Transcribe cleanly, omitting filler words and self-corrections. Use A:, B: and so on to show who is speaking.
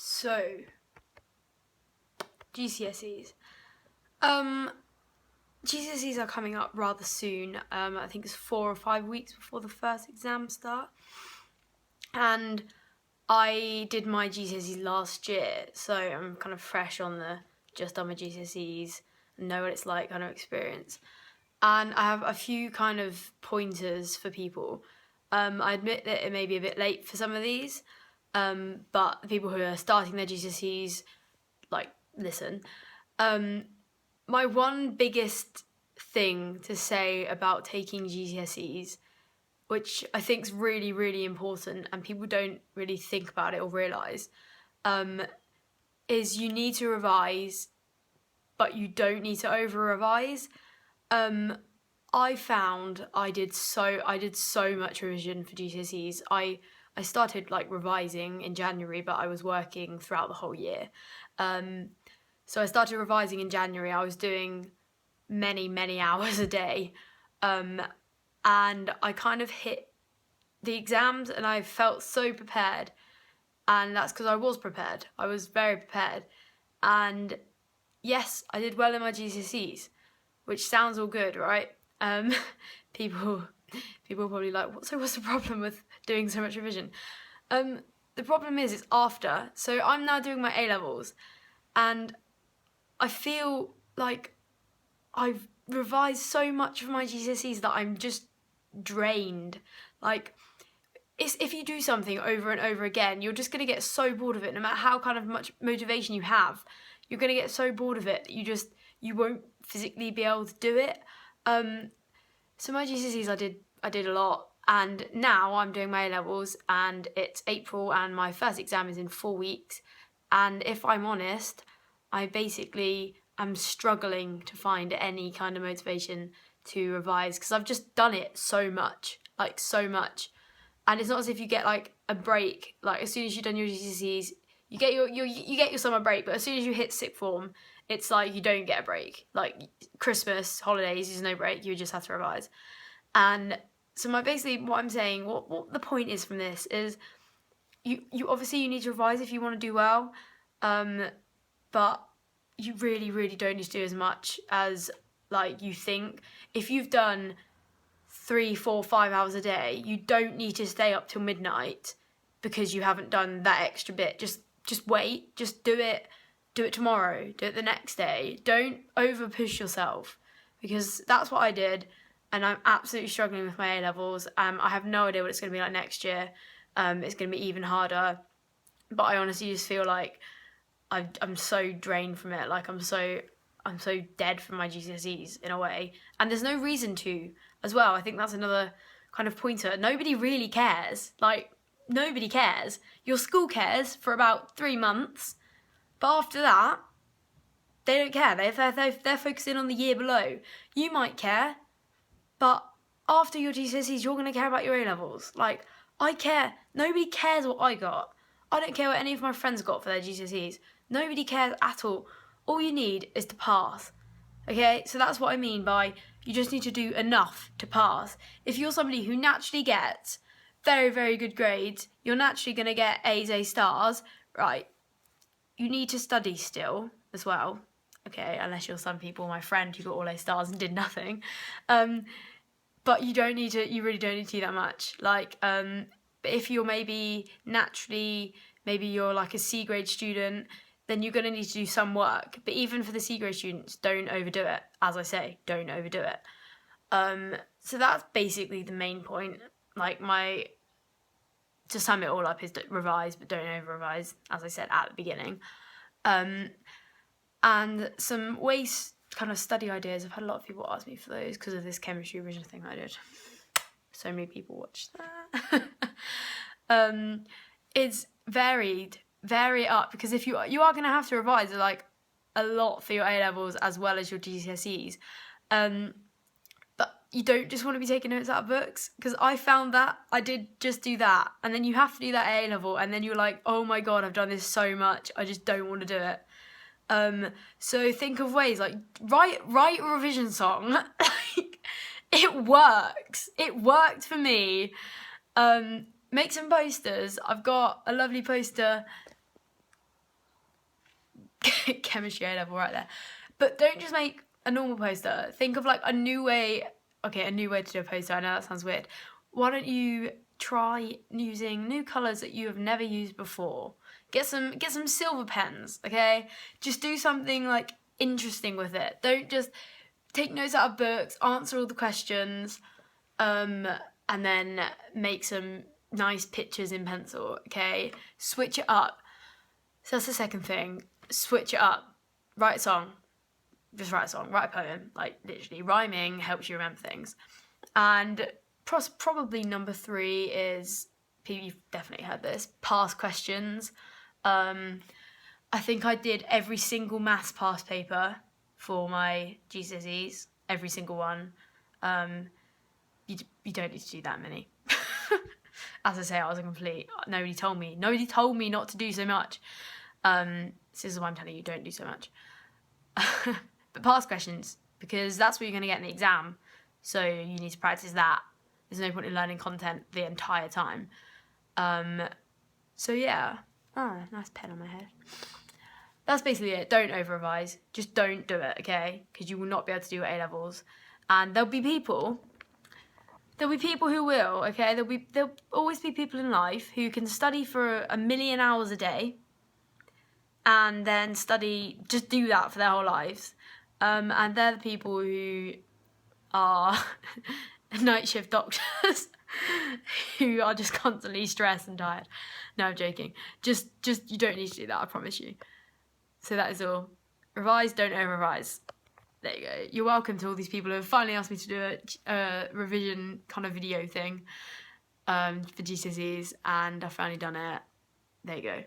A: So, GCSEs. GCSEs are coming up rather soon. I think it's 4 or 5 weeks before the first exams start. And I did my GCSEs last year, so I'm kind of fresh on the just done my GCSEs, know what it's like kind of experience. And I have a few kind of pointers for people. I admit that it may be a bit late for some of these, but the people who are starting their GCSEs, listen. My one biggest thing to say about taking GCSEs, which I think is really, really important and people don't really think about it or realise, is you need to revise, but you don't need to over-revise. I found I did so much revision for GCSEs. I started revising in January, but I was working throughout the whole year. So I started revising in January. I was doing many hours a day. And I kind of hit the exams and I felt so prepared. And that's because I was prepared. I was very prepared. And yes, I did well in my GCSEs, which sounds all good, right? People probably like, so what's the problem with doing so much revision? The problem is it's after. So I'm now doing my A-levels and I feel like I've revised so much for my GCSEs that I'm just drained. If you do something over and over again, you're just going to get so bored of it. No matter how kind of much motivation you have, you're going to get so bored of it that you won't physically be able to do it. So my GCSEs I did a lot, and now I'm doing my A-levels and it's April and my first exam is in 4 weeks, and if I'm honest, I basically am struggling to find any kind of motivation to revise because I've just done it so much. And it's not as if you get a break. As soon as you've done your GCSEs, you get your summer break, but as soon as you hit sixth form, it's you don't get a break. Christmas, holidays, there's no break. You just have to revise. And so what I'm saying, what the point is from this is, you obviously you need to revise if you want to do well, but you really, really don't need to do as much as you think. If you've done 3, 4, 5 hours a day, you don't need to stay up till midnight because you haven't done that extra bit. Just wait. Just do it tomorrow. Do it the next day. Don't over push yourself, because that's what I did, and I'm absolutely struggling with my A-levels. I have no idea what it's going to be like next year. It's going to be even harder, but I honestly just feel like I'm so drained from it. I'm so dead from my GCSEs in a way, and there's no reason to as well. I think that's another kind of pointer. Nobody really cares. Nobody cares. Your school cares for about 3 months, but after that, they don't care. They're focusing on the year below. You might care, but after your GCSEs, you're going to care about your A-levels. I care. Nobody cares what I got. I don't care what any of my friends got for their GCSEs. Nobody cares at all. All you need is to pass. Okay? So that's what I mean by you just need to do enough to pass. If you're somebody who naturally gets very, very good grades, you're naturally going to get A's, A stars, right? You need to study still as well. Okay, unless you're some people, my friend who got all A stars and did nothing. But you really don't need to do that much. But if you're maybe you're a C grade student, then you're going to need to do some work. But even for the C grade students, don't overdo it. As I say, don't overdo it. So that's basically the main point. To sum it all up is that revise, but don't over-revise, as I said at the beginning. And some ways kind of study ideas. I've had a lot of people ask me for those because of this chemistry revision thing I did. So many people watched that. It's varied. Vary it up, because if you are going to have to revise a lot for your A-levels as well as your GCSEs, but you don't just want to be taking notes out of books, because I found that I did just do that, and then you have to do that A-level, and then you're like, oh my god, I've done this so much, I just don't want to do it. So think of ways write a revision song. It works. It worked for me. Make some posters. I've got a lovely poster chemistry A level right there. But don't just make a normal poster. Think of like a new way to do a poster. I know that sounds weird. Why don't you try using new colours that you have never used before? Get some silver pens, okay? Just do something like interesting with it. Don't just take notes out of books, answer all the questions, and then make some nice pictures in pencil, okay? Switch it up. So that's the second thing. Switch it up. Write a song. Just write a song. Write a poem. Like, literally, rhyming helps you remember things. And probably number 3 is, you've definitely heard this, past questions. I think I did every single maths past paper for my Gcses. Every single one. You don't need to do that many. As I say, I was a complete... Nobody told me not to do so much. This is why I'm telling you, don't do so much. But past questions, because that's what you're going to get in the exam. So you need to practice that. There's no point in learning content the entire time. So yeah. Oh, nice pen on my head. That's basically it. Don't over-revise. Just don't do it, okay? Because you will not be able to do A-levels. And there'll be people who will, okay? There'll always be people in life who can study for 1 million hours a day and then just do that for their whole lives. And they're the people who are night shift doctors who are just constantly stressed and tired. No, I'm joking. Just you don't need to do that, I promise you. So that is all. Revise, don't over-revise. There you go. You're welcome to all these people who have finally asked me to do a revision kind of video thing for GCSEs, and I've finally done it. There you go.